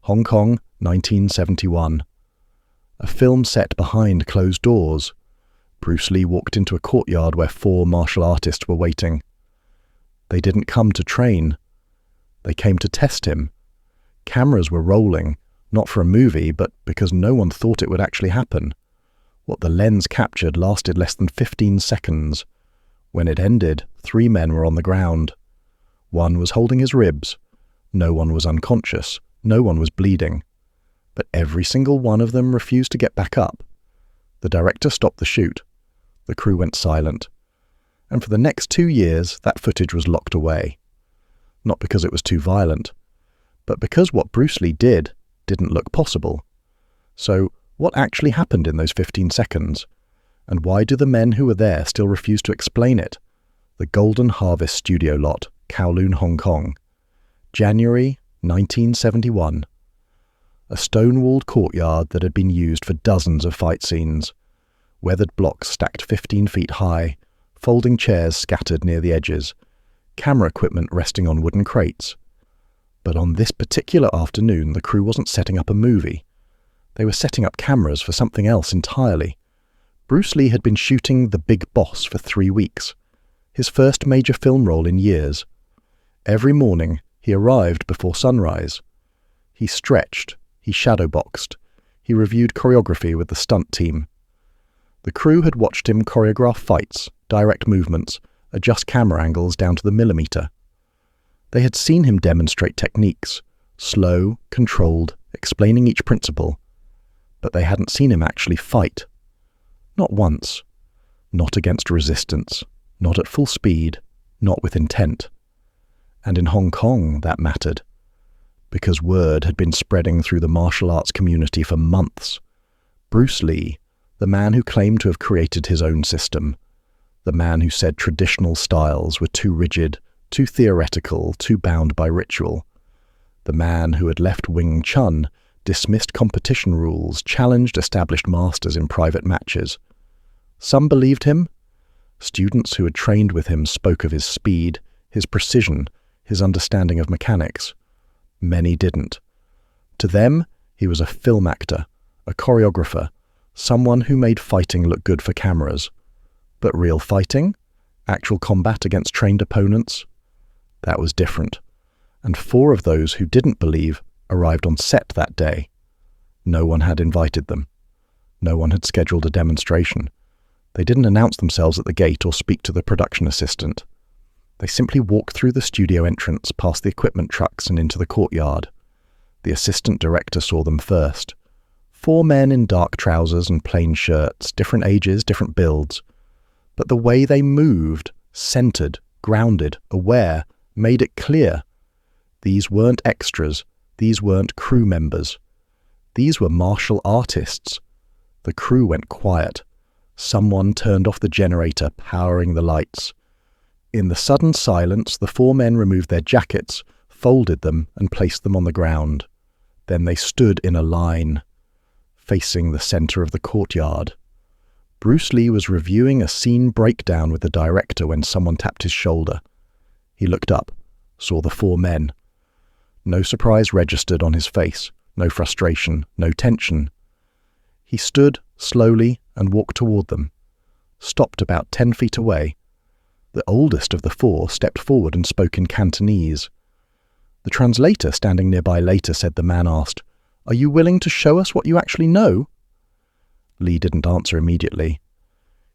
Hong Kong, 1971. A film set behind closed doors. Bruce Lee walked into a courtyard where 4 martial artists were waiting. They didn't come to train. They came to test him. Cameras were rolling, not for a movie, but because no one thought it would actually happen. What the lens captured lasted less than 15 seconds. When it ended, 3 men were on the ground. One was holding his ribs. No one was unconscious. No one was bleeding. But every single one of them refused to get back up. The director stopped the shoot. The crew went silent. And for the next 2 years, that footage was locked away. Not because it was too violent, but because what Bruce Lee did didn't look possible. So, what actually happened in those 15 seconds? And why do the men who were there still refuse to explain it? The Golden Harvest Studio Lot, Kowloon, Hong Kong. January 1971. A stone-walled courtyard that had been used for dozens of fight scenes. Weathered blocks stacked 15 feet high, folding chairs scattered near the edges, camera equipment resting on wooden crates. But on this particular afternoon, the crew wasn't setting up a movie. They were setting up cameras for something else entirely. Bruce Lee had been shooting The Big Boss for 3 weeks, his first major film role in years. Every morning, he arrived before sunrise. He stretched, he shadowboxed, he reviewed choreography with the stunt team. The crew had watched him choreograph fights, direct movements, adjust camera angles down to the millimeter. They had seen him demonstrate techniques, slow, controlled, explaining each principle. But they hadn't seen him actually fight. Not once. Not against resistance. Not at full speed. Not with intent. And in Hong Kong, that mattered. Because word had been spreading through the martial arts community for months. Bruce Lee, the man who claimed to have created his own system, the man who said traditional styles were too rigid, too theoretical, too bound by ritual, the man who had left Wing Chun, dismissed competition rules, challenged established masters in private matches. Some believed him. Students who had trained with him spoke of his speed, his precision, his understanding of mechanics. Many didn't. To them, he was a film actor, a choreographer, someone who made fighting look good for cameras. But real fighting? Actual combat against trained opponents? That was different. And 4 of those who didn't believe arrived on set that day. No one had invited them. No one had scheduled a demonstration. They didn't announce themselves at the gate or speak to the production assistant. They simply walked through the studio entrance, past the equipment trucks and into the courtyard. The assistant director saw them first. 4 men in dark trousers and plain shirts, different ages, different builds. But the way they moved, centered, grounded, aware, made it clear. These weren't extras. These weren't crew members. These were martial artists. The crew went quiet. Someone turned off the generator, powering the lights. In the sudden silence, the 4 men removed their jackets, folded them, and placed them on the ground. Then they stood in a line, facing the center of the courtyard. Bruce Lee was reviewing a scene breakdown with the director when someone tapped his shoulder. He looked up, saw the 4 men. No surprise registered on his face, no frustration, no tension. He stood slowly and walked toward them, stopped about 10 feet away. The oldest of the 4 stepped forward and spoke in Cantonese. The translator standing nearby later said the man asked, "Are you willing to show us what you actually know?" Lee didn't answer immediately.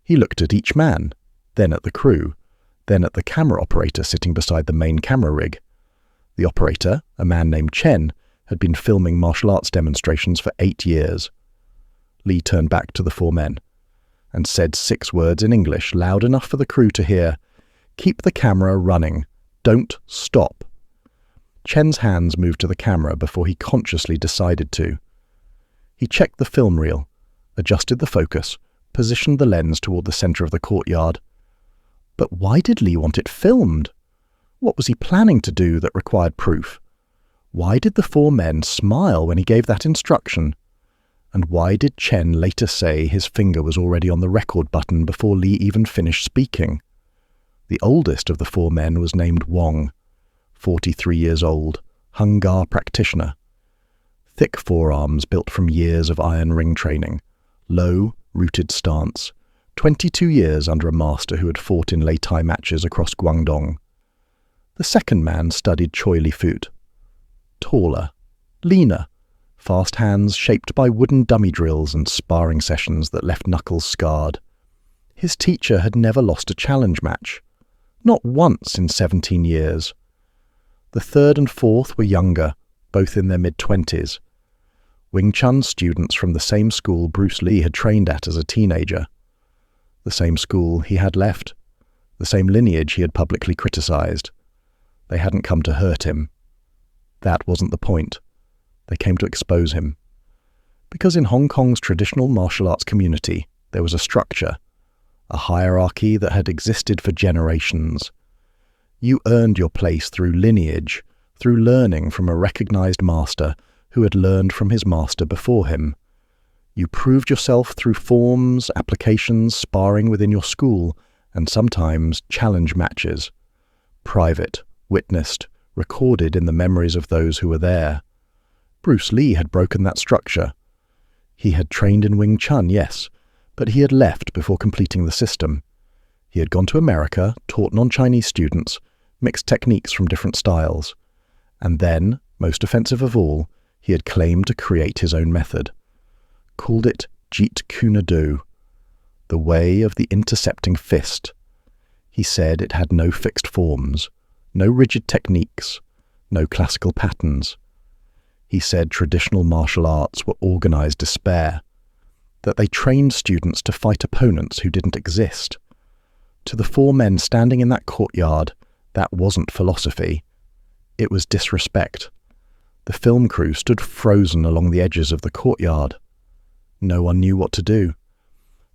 He looked at each man, then at the crew, then at the camera operator sitting beside the main camera rig. The operator, a man named Chen, had been filming martial arts demonstrations for 8 years. Lee turned back to the 4 men and said 6 words in English, loud enough for the crew to hear. "Keep the camera running. Don't stop." Chen's hands moved to the camera before he consciously decided to. He checked the film reel, adjusted the focus, positioned the lens toward the center of the courtyard. But why did Lee want it filmed? What was he planning to do that required proof? Why did the 4 men smile when he gave that instruction? And why did Chen later say his finger was already on the record button before Lee even finished speaking? The oldest of the 4 men was named Wong, 43 years old, Hung Gar practitioner. thick forearms built from years of iron ring training, low, rooted stance, 22 years under a master who had fought in Lei Tai matches across Guangdong. The second man studied Choi Li Fut. Taller, leaner, fast hands shaped by wooden dummy drills and sparring sessions that left knuckles scarred. His teacher had never lost a challenge match. Not once in 17 years. The third and fourth were younger, both in their mid-20s. Wing Chun students from the same school Bruce Lee had trained at as a teenager. The same school he had left. The same lineage he had publicly criticized. They hadn't come to hurt him. That wasn't the point. They came to expose him. Because in Hong Kong's traditional martial arts community, there was a structure, a hierarchy that had existed for generations. You earned your place through lineage, through learning from a recognized master who had learned from his master before him. You proved yourself through forms, applications, sparring within your school, and sometimes challenge matches. Private, witnessed, recorded in the memories of those who were there. Bruce Lee had broken that structure. He had trained in Wing Chun, yes, but he had left before completing the system. He had gone to America, taught non-Chinese students, mixed techniques from different styles. And then, most offensive of all, he had claimed to create his own method. Called it Jeet Kune Do, the way of the intercepting fist. He said it had no fixed forms, no rigid techniques, no classical patterns. He said traditional martial arts were organized despair, that they trained students to fight opponents who didn't exist. To the four men standing in that courtyard, that wasn't philosophy. It was disrespect. The film crew stood frozen along the edges of the courtyard. No one knew what to do.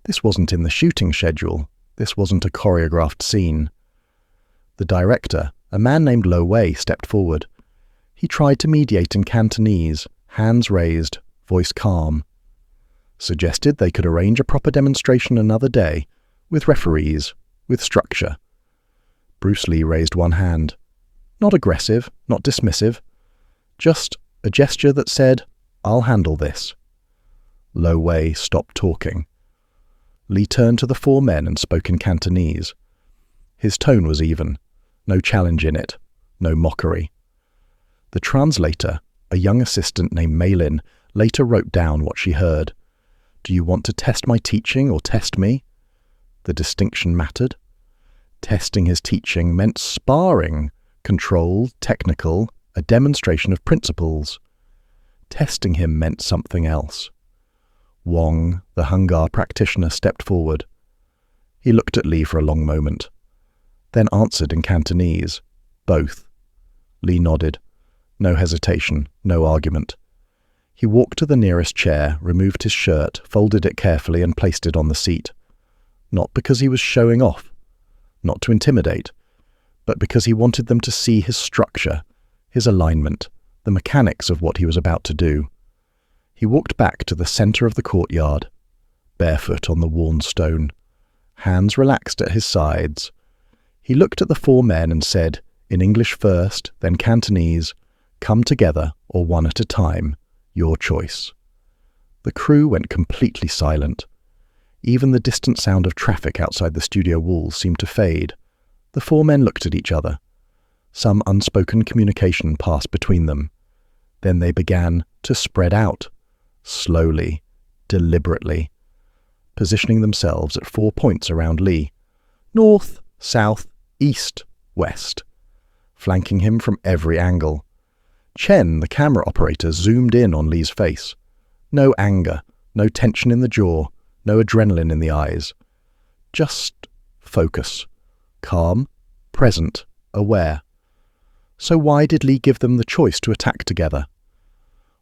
This wasn't in the shooting schedule. This wasn't a choreographed scene. The director, a man named Lo Wei, stepped forward. He tried to mediate in Cantonese, hands raised, voice calm. Suggested they could arrange a proper demonstration another day, with referees, with structure. Bruce Lee raised one hand. Not aggressive, not dismissive. Just a gesture that said, "I'll handle this." Lo Wei stopped talking. Lee turned to the four men and spoke in Cantonese. His tone was even, no challenge in it, no mockery. The translator, a young assistant named Maylin, later wrote down what she heard. "Do you want to test my teaching or test me?" The distinction mattered. Testing his teaching meant sparring, controlled, technical, a demonstration of principles. Testing him meant something else. Wong, the Hung Gar practitioner, stepped forward. He looked at Lee for a long moment, then answered in Cantonese. Both. Lee nodded. No hesitation, no argument. He walked to the nearest chair, removed his shirt, folded it carefully and placed it on the seat. Not because he was showing off, not to intimidate, but because he wanted them to see his structure, his alignment, the mechanics of what he was about to do. He walked back to the center of the courtyard, barefoot on the worn stone, hands relaxed at his sides. He looked at the four men and said, in English first, then Cantonese, "Come together, or one at a time, your choice." The crew went completely silent. Even the distant sound of traffic outside the studio walls seemed to fade. The four men looked at each other. Some unspoken communication passed between them. Then they began to spread out, slowly, deliberately, positioning themselves at 4 points around Lee. North, south, east, west, flanking him from every angle. Chen, the camera operator, zoomed in on Lee's face. No anger, no tension in the jaw, no adrenaline in the eyes. Just focus. Calm, present, aware. So why did Lee give them the choice to attack together?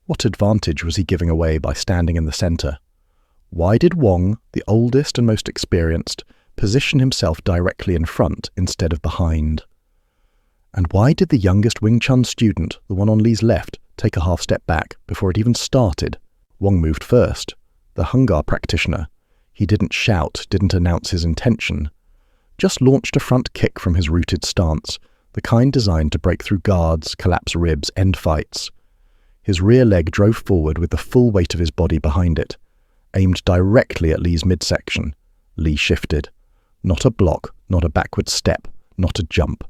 What advantage was he giving away by standing in the center? Why did Wong, the oldest and most experienced, position himself directly in front instead of behind? And why did the youngest Wing Chun student, the one on Lee's left, take a half step back before it even started? Wong moved first. The Hung Gar practitioner. He didn't shout, didn't announce his intention. Just launched a front kick from his rooted stance, the kind designed to break through guards, collapse ribs, end fights. His rear leg drove forward with the full weight of his body behind it, aimed directly at Lee's midsection. Lee shifted. Not a block, not a backward step, not a jump.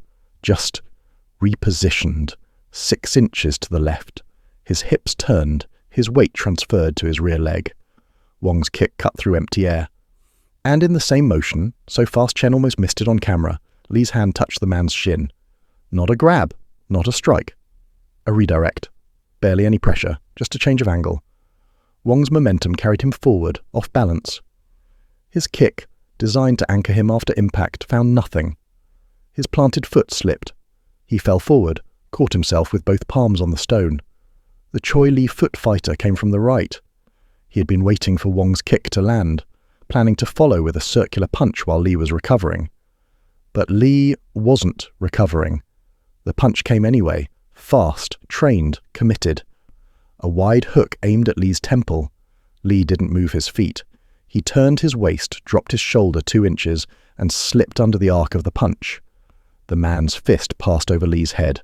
Just repositioned, 6 inches to the left. His hips turned, his weight transferred to his rear leg. Wong's kick cut through empty air. And in the same motion, so fast Chen almost missed it on camera, Lee's hand touched the man's shin. Not a grab, not a strike. A redirect. Barely any pressure, just a change of angle. Wong's momentum carried him forward, off balance. His kick, designed to anchor him after impact, found nothing. His planted foot slipped. He fell forward, caught himself with both palms on the stone. The Choi Lee foot fighter came from the right. He had been waiting for Wong's kick to land, planning to follow with a circular punch while Lee was recovering. But Lee wasn't recovering. The punch came anyway, fast, trained, committed. A wide hook aimed at Lee's temple. Lee didn't move his feet. He turned his waist, dropped his shoulder 2 inches, and slipped under the arc of the punch. The man's fist passed over Lee's head,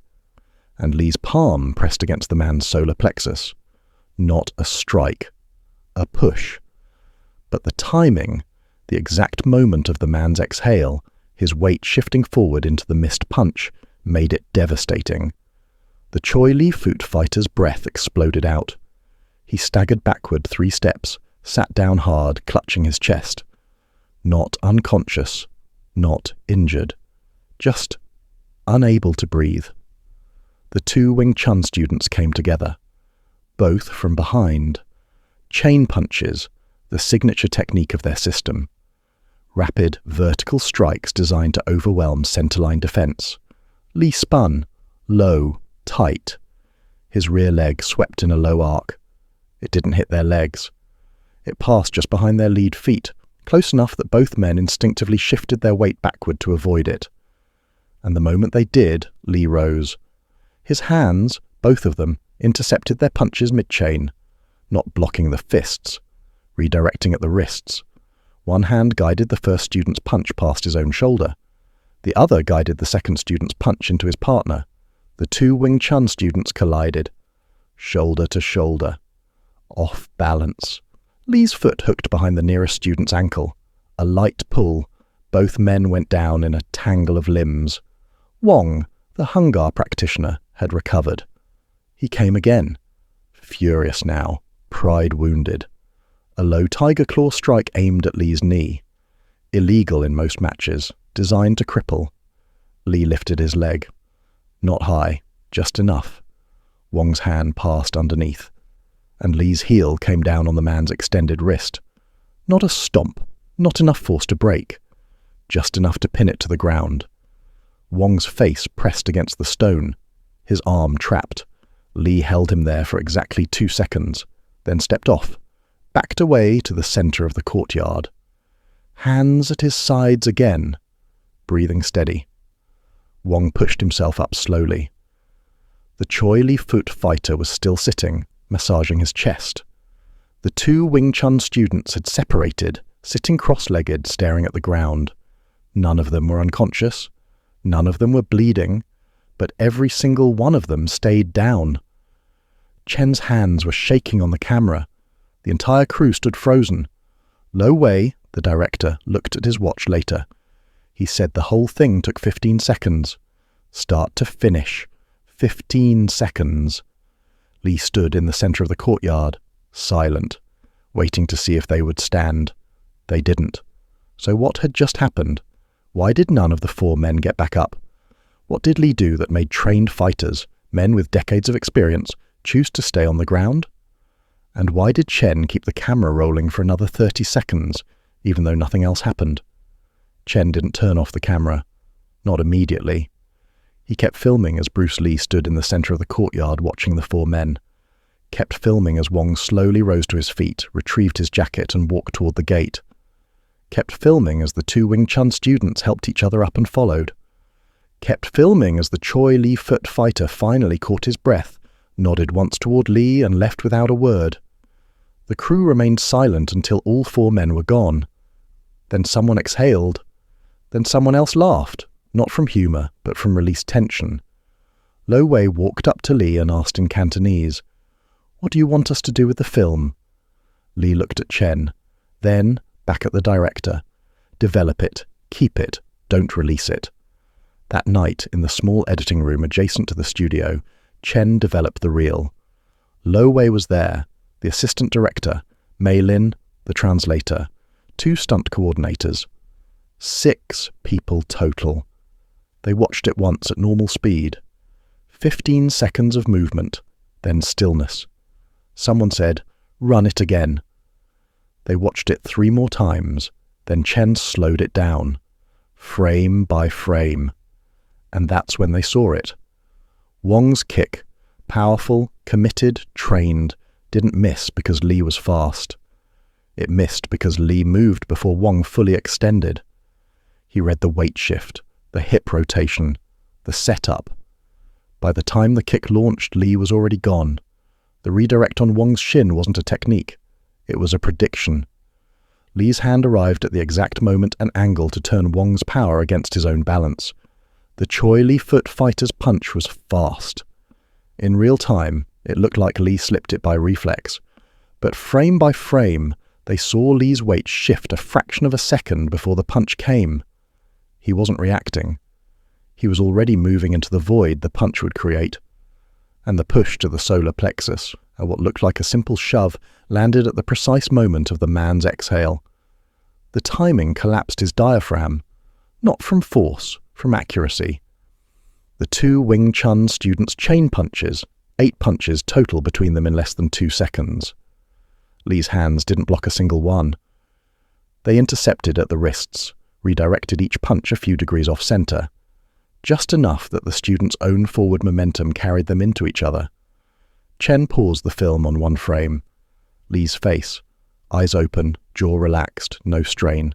and Lee's palm pressed against the man's solar plexus. Not a strike. A push. But the timing, the exact moment of the man's exhale, his weight shifting forward into the missed punch, made it devastating. The Choi Lee foot fighter's breath exploded out. He staggered backward 3 steps, sat down hard, clutching his chest. Not unconscious, not injured, just unable to breathe. The 2 Wing Chun students came together, both from behind. Chain punches, the signature technique of their system. Rapid, vertical strikes designed to overwhelm centerline defense. Lee spun, low, tight. His rear leg swept in a low arc. It didn't hit their legs. It passed just behind their lead feet, close enough that both men instinctively shifted their weight backward to avoid it. And the moment they did, Lee rose. His hands, both of them, intercepted their punches mid-chain, not blocking the fists, redirecting at the wrists. One hand guided the first student's punch past his own shoulder. The other guided the second student's punch into his partner. The 2 Wing Chun students collided, shoulder to shoulder. Off balance. Lee's foot hooked behind the nearest student's ankle. A light pull. Both men went down in a tangle of limbs. Wong, the Hung Gar practitioner, had recovered. He came again. Furious now, pride wounded. A low tiger claw strike aimed at Lee's knee. Illegal in most matches, designed to cripple. Lee lifted his leg. Not high, just enough. Wong's hand passed underneath, and Lee's heel came down on the man's extended wrist. Not a stomp, not enough force to break, just enough to pin it to the ground. Wong's face pressed against the stone, his arm trapped. Lee held him there for exactly 2 seconds, then stepped off, backed away to the center of the courtyard. Hands at his sides again, breathing steady. Wong pushed himself up slowly. The Choi Lee foot fighter was still sitting, massaging his chest. The 2 Wing Chun students had separated, sitting cross-legged, staring at the ground. None of them were unconscious. None of them were bleeding, but every single one of them stayed down. Chen's hands were shaking on the camera. The entire crew stood frozen. Lo Wei, the director, looked at his watch later. He said the whole thing took 15 seconds. Start to finish. 15 seconds. Lee stood in the center of the courtyard, silent, waiting to see if they would stand. They didn't. So what had just happened? Why did none of the 4 men get back up? What did Lee do that made trained fighters, men with decades of experience, choose to stay on the ground? And why did Chen keep the camera rolling for another 30 seconds, even though nothing else happened? Chen didn't turn off the camera. Not immediately. He kept filming as Bruce Lee stood in the center of the courtyard watching the 4 men. Kept filming as Wong slowly rose to his feet, retrieved his jacket and walked toward the gate. Kept filming as the 2 Wing Chun students helped each other up and followed. Kept filming as the Choi Lee foot fighter finally caught his breath, nodded once toward Lee and left without a word. The crew remained silent until all 4 men were gone. Then someone exhaled. Then someone else laughed, not from humor, but from released tension. Lo Wei walked up to Lee and asked in Cantonese, "What do you want us to do with the film?" Lee looked at Chen, then back at the director. "Develop it, keep it, don't release it." That night, in the small editing room adjacent to the studio, Chen developed the reel. Lo Wei was there, the assistant director, Mei Lin, the translator, 2 stunt coordinators. 6 people total. They watched it once at normal speed. 15 seconds of movement, then stillness. Someone said, "Run it again." They watched it 3 more times, then Chen slowed it down, frame by frame. And that's when they saw it. Wong's kick, powerful, committed, trained, didn't miss because Lee was fast. It missed because Lee moved before Wong fully extended. He read the weight shift, the hip rotation, the setup. By the time the kick launched, Lee was already gone. The redirect on Wong's shin wasn't a technique. It was a prediction. Lee's hand arrived at the exact moment and angle to turn Wong's power against his own balance. The Choi Lee Foot fighter's punch was fast. In real time, it looked like Lee slipped it by reflex. But frame by frame, they saw Lee's weight shift a fraction of a second before the punch came. He wasn't reacting. He was already moving into the void the punch would create. And the push to the solar plexus, at what looked like a simple shove, landed at the precise moment of the man's exhale. The timing collapsed his diaphragm, not from force, from accuracy. The 2 Wing Chun students' chain punches, 8 punches total between them in less than 2 seconds. Lee's hands didn't block a single one. They intercepted at the wrists, redirected each punch a few degrees off-center, just enough that the students' own forward momentum carried them into each other. Chen paused the film on one frame. Lee's face, eyes open, jaw relaxed, no strain.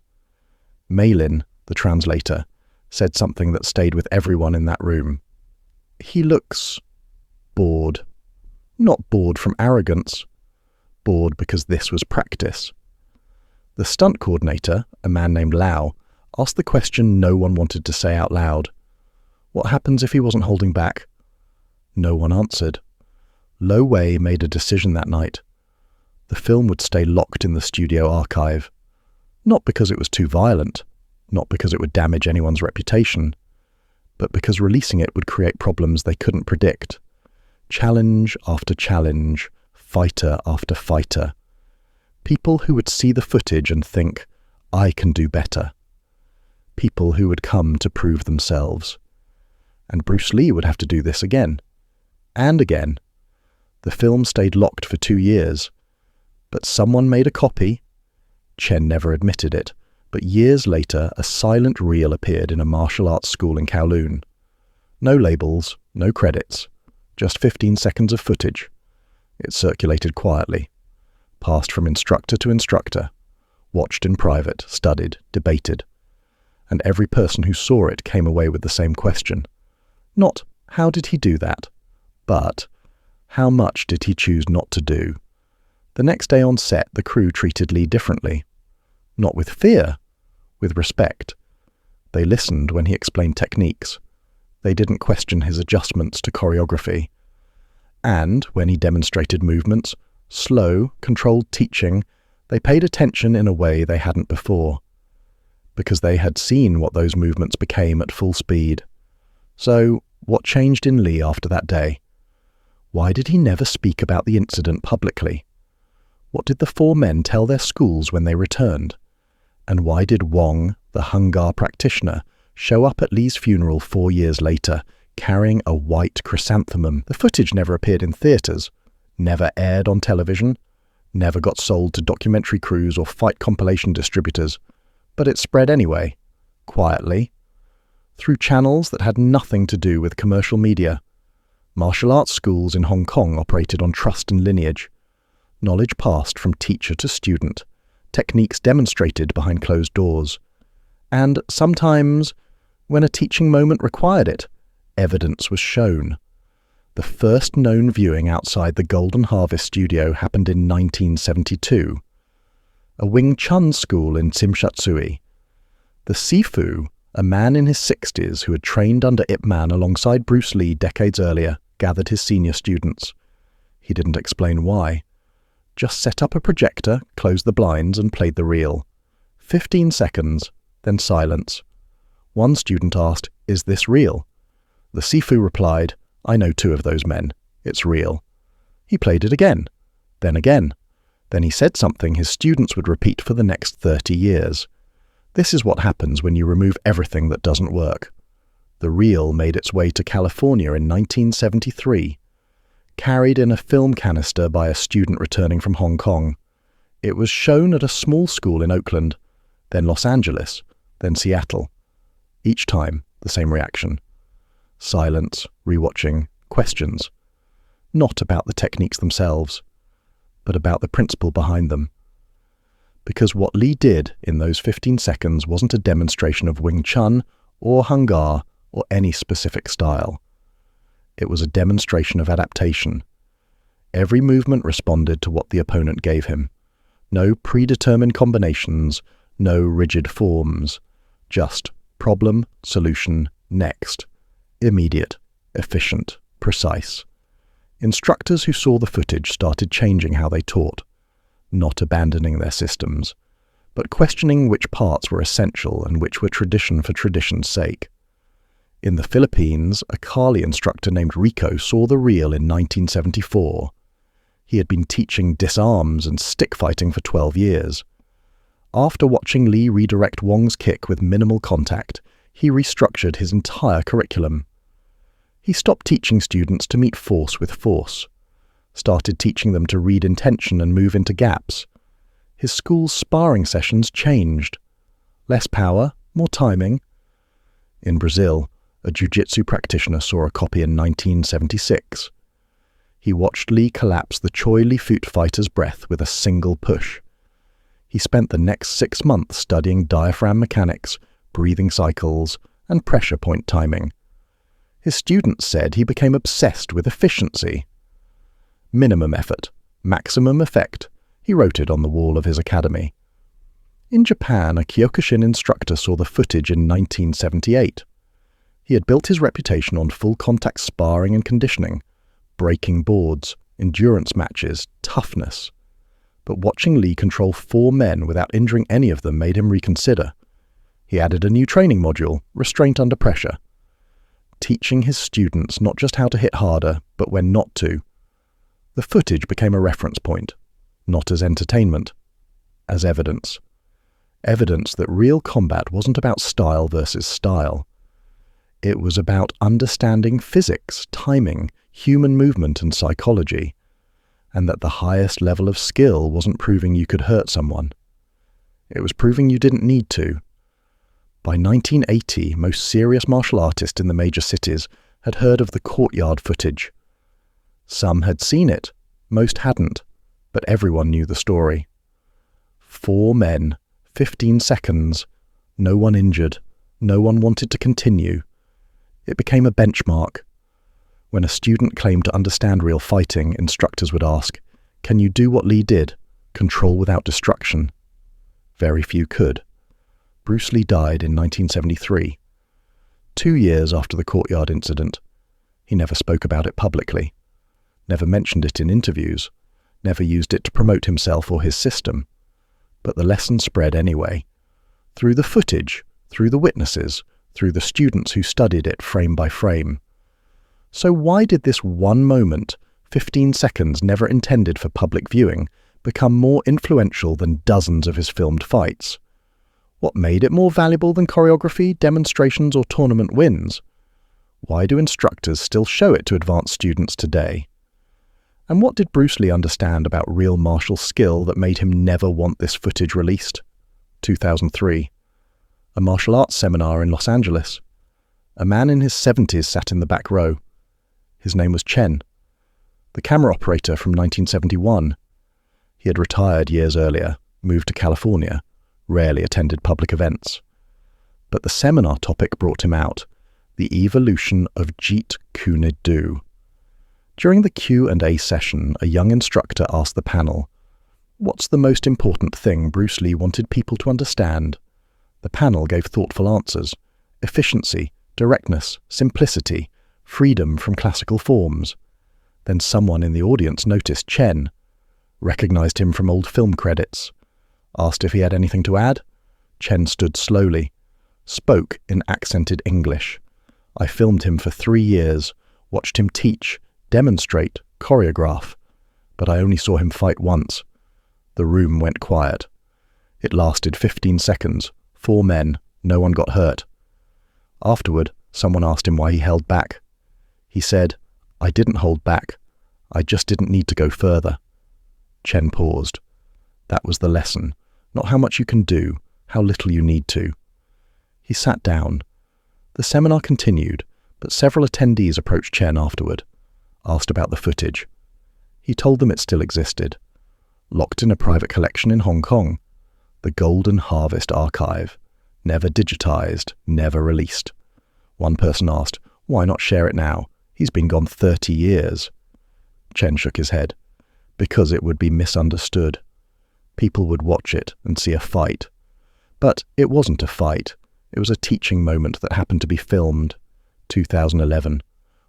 Mei Lin, the translator, said something that stayed with everyone in that room. "He looks bored. Not bored from arrogance. Bored because this was practice." The stunt coordinator, a man named Lau, asked the question no one wanted to say out loud. What happens if he wasn't holding back? No one answered. Lo Wei made a decision that night. The film would stay locked in the studio archive. Not because it was too violent, not because it would damage anyone's reputation, but because releasing it would create problems they couldn't predict. Challenge after challenge, fighter after fighter. People who would see the footage and think, I can do better. People who would come to prove themselves. And Bruce Lee would have to do this again. And again. The film stayed locked for 2 years. But someone made a copy. Chen never admitted it, but years later a silent reel appeared in a martial arts school in Kowloon. No labels, no credits, just 15 seconds of footage. It circulated quietly, passed from instructor to instructor, watched in private, studied, debated. And every person who saw it came away with the same question. Not, how did he do that? But, how much did he choose not to do? The next day on set, the crew treated Lee differently. Not with fear, with respect. They listened when he explained techniques. They didn't question his adjustments to choreography. And, when he demonstrated movements, slow, controlled teaching, they paid attention in a way they hadn't before. Because they had seen what those movements became at full speed. So, what changed in Lee after that day? Why did he never speak about the incident publicly? What did the 4 men tell their schools when they returned? And why did Wong, the Hungar practitioner, show up at Lee's funeral 4 years later, carrying a white chrysanthemum? The footage never appeared in theatres, never aired on television, never got sold to documentary crews or fight compilation distributors, but it spread anyway, quietly, through channels that had nothing to do with commercial media. Martial arts schools in Hong Kong operated on trust and lineage. Knowledge passed from teacher to student, techniques demonstrated behind closed doors. And sometimes, when a teaching moment required it, evidence was shown. The first known viewing outside the Golden Harvest studio happened in 1972. A Wing Chun school in Tsimshutsui. The Sifu, a man in his 60s who had trained under Ip Man alongside Bruce Lee decades earlier, gathered his senior students. He didn't explain why. Just set up a projector, closed the blinds, and played the reel. 15 seconds, then silence. One student asked, "Is this real?" The Sifu replied, "I know 2 of those men. It's real." He played it again. Then he said something his students would repeat for the next 30 years. This is what happens when you remove everything that doesn't work. The reel made its way to California in 1973, carried in a film canister by a student returning from Hong Kong. It was shown at a small school in Oakland, then Los Angeles, then Seattle. Each time, the same reaction. Silence, rewatching, questions. Not about the techniques themselves, but about the principle behind them. Because what Lee did in those 15 seconds wasn't a demonstration of Wing Chun or Hung Gar or any specific style. It was a demonstration of adaptation. Every movement responded to what the opponent gave him. No predetermined combinations, no rigid forms. Just problem, solution, next. Immediate, efficient, precise. Instructors who saw the footage started changing how they taught, not abandoning their systems, but questioning which parts were essential and which were tradition for tradition's sake. In the Philippines, a Kali instructor named Rico saw the reel in 1974. He had been teaching disarms and stick fighting for 12 years. After watching Lee redirect Wong's kick with minimal contact, he restructured his entire curriculum. He stopped teaching students to meet force with force, started teaching them to read intention and move into gaps. His school's sparring sessions changed. Less power, more timing. In Brazil, a jiu-jitsu practitioner saw a copy in 1976. He watched Lee collapse the Choi Lee Foot fighter's breath with a single push. He spent the next 6 months studying diaphragm mechanics, breathing cycles, and pressure point timing. His students said he became obsessed with efficiency. Minimum effort, maximum effect, he wrote it on the wall of his academy. In Japan, a Kyokushin instructor saw the footage in 1978. He had built his reputation on full-contact sparring and conditioning, breaking boards, endurance matches, toughness. But watching Lee control 4 men without injuring any of them made him reconsider. He added a new training module, restraint under pressure, teaching his students not just how to hit harder, but when not to. The footage became a reference point, not as entertainment, as evidence. Evidence that real combat wasn't about style versus style. It was about understanding physics, timing, human movement and psychology, and that the highest level of skill wasn't proving you could hurt someone. It was proving you didn't need to. By 1980, most serious martial artists in the major cities had heard of the courtyard footage. Some had seen it, most hadn't, but everyone knew the story. 4 men, 15 seconds, no one injured, no one wanted to continue. It became a benchmark. When a student claimed to understand real fighting, instructors would ask, "Can you do what Lee did? Control without destruction?" Very few could. Bruce Lee died in 1973, 2 years after the courtyard incident. He never spoke about it publicly, never mentioned it in interviews, never used it to promote himself or his system. But the lesson spread anyway. Through the footage, through the witnesses, through the students who studied it frame by frame. So why did this one moment, 15 seconds never intended for public viewing, become more influential than dozens of his filmed fights? What made it more valuable than choreography, demonstrations, or tournament wins? Why do instructors still show it to advanced students today? And what did Bruce Lee understand about real martial skill that made him never want this footage released? 2003. A martial arts seminar in Los Angeles. A man in his 70s sat in the back row. His name was Chen, the camera operator from 1971. He had retired years earlier, moved to California, rarely attended public events. But the seminar topic brought him out, the evolution of Jeet Kune Do. During the Q&A session, a young instructor asked the panel, "What's the most important thing Bruce Lee wanted people to understand?" The panel gave thoughtful answers: efficiency, directness, simplicity, freedom from classical forms. Then someone in the audience noticed Chen, recognized him from old film credits, asked if he had anything to add. Chen stood slowly, spoke in accented English. I filmed him for 3 years, watched him teach, demonstrate, choreograph, but I only saw him fight once. The room went quiet. It lasted 15 seconds, 4 men, no one got hurt. Afterward, someone asked him why he held back. He said, "I didn't hold back. I just didn't need to go further." Chen paused. That was the lesson, not how much you can do, how little you need to. He sat down. The seminar continued, but several attendees approached Chen afterward, asked about the footage. He told them it still existed, locked in a private collection in Hong Kong, the Golden Harvest Archive, never digitized, never released. One person asked, "Why not share it now? He's been gone 30 years. Chen shook his head. Because it would be misunderstood. People would watch it and see a fight. But it wasn't a fight. It was a teaching moment that happened to be filmed. 2011.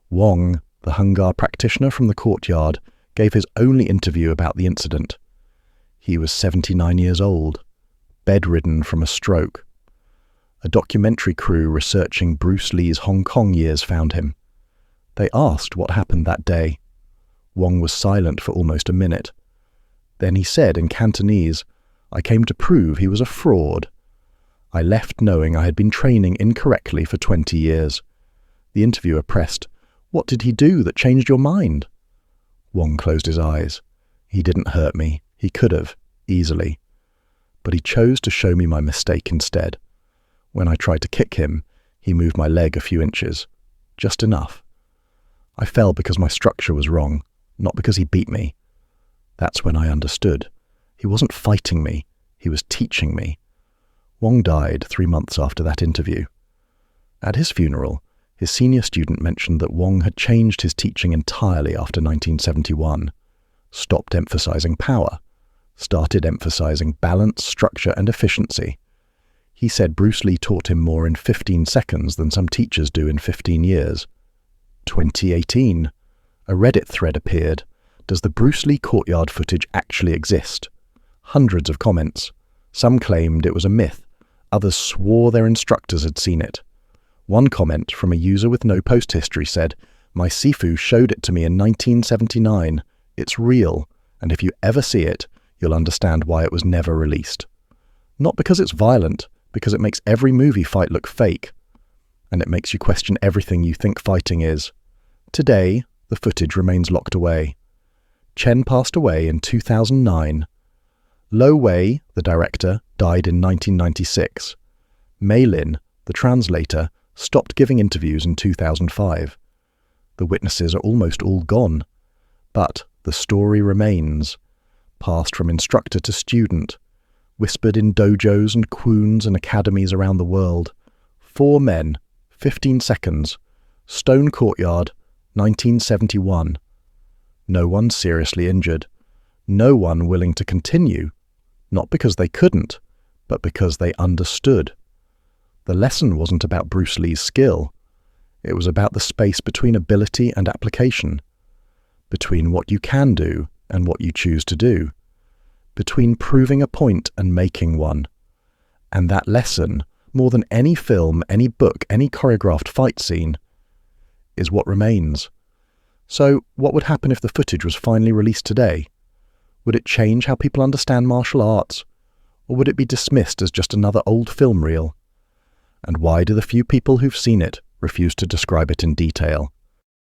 Wong, the Hung Gar practitioner from the courtyard, gave his only interview about the incident. He was 79 years old, bedridden from a stroke. A documentary crew researching Bruce Lee's Hong Kong years found him. They asked what happened that day. Wong was silent for almost a minute. Then he said in Cantonese, "I came to prove he was a fraud. I left knowing I had been training incorrectly for 20 years. The interviewer pressed, "What did he do that changed your mind?" Wong closed his eyes. "He didn't hurt me. He could have, easily. But he chose to show me my mistake instead. When I tried to kick him, he moved my leg a few inches. Just enough. I fell because my structure was wrong, not because he beat me. That's when I understood. He wasn't fighting me. He was teaching me." Wong died 3 months after that interview. At his funeral, his senior student mentioned that Wong had changed his teaching entirely after 1971, stopped emphasizing power, started emphasizing balance, structure, and efficiency. He said Bruce Lee taught him more in 15 seconds than some teachers do in 15 years. 2018. A Reddit thread appeared. Does the Bruce Lee courtyard footage actually exist? Hundreds of comments. Some claimed it was a myth. Others swore their instructors had seen it. One comment from a user with no post history said, "My Sifu showed it to me in 1979. It's real, and if you ever see it, you'll understand why it was never released." Not because it's violent, because it makes every movie fight look fake. And it makes you question everything you think fighting is. Today, the footage remains locked away. Chen passed away in 2009. Lo Wei, the director, died in 1996. Mei Lin, the translator, stopped giving interviews in 2005. The witnesses are almost all gone. But the story remains, passed from instructor to student, whispered in dojos and kwuns and academies around the world. 4 men, 15 seconds, Stone Courtyard, 1971. No one seriously injured. No one willing to continue, not because they couldn't, but because they understood. The lesson wasn't about Bruce Lee's skill. It was about the space between ability and application, between what you can do and what you choose to do, between proving a point and making one. And that lesson, more than any film, any book, any choreographed fight scene, is what remains. So, what would happen if the footage was finally released today? Would it change how people understand martial arts? Or would it be dismissed as just another old film reel? And why do the few people who've seen it refuse to describe it in detail?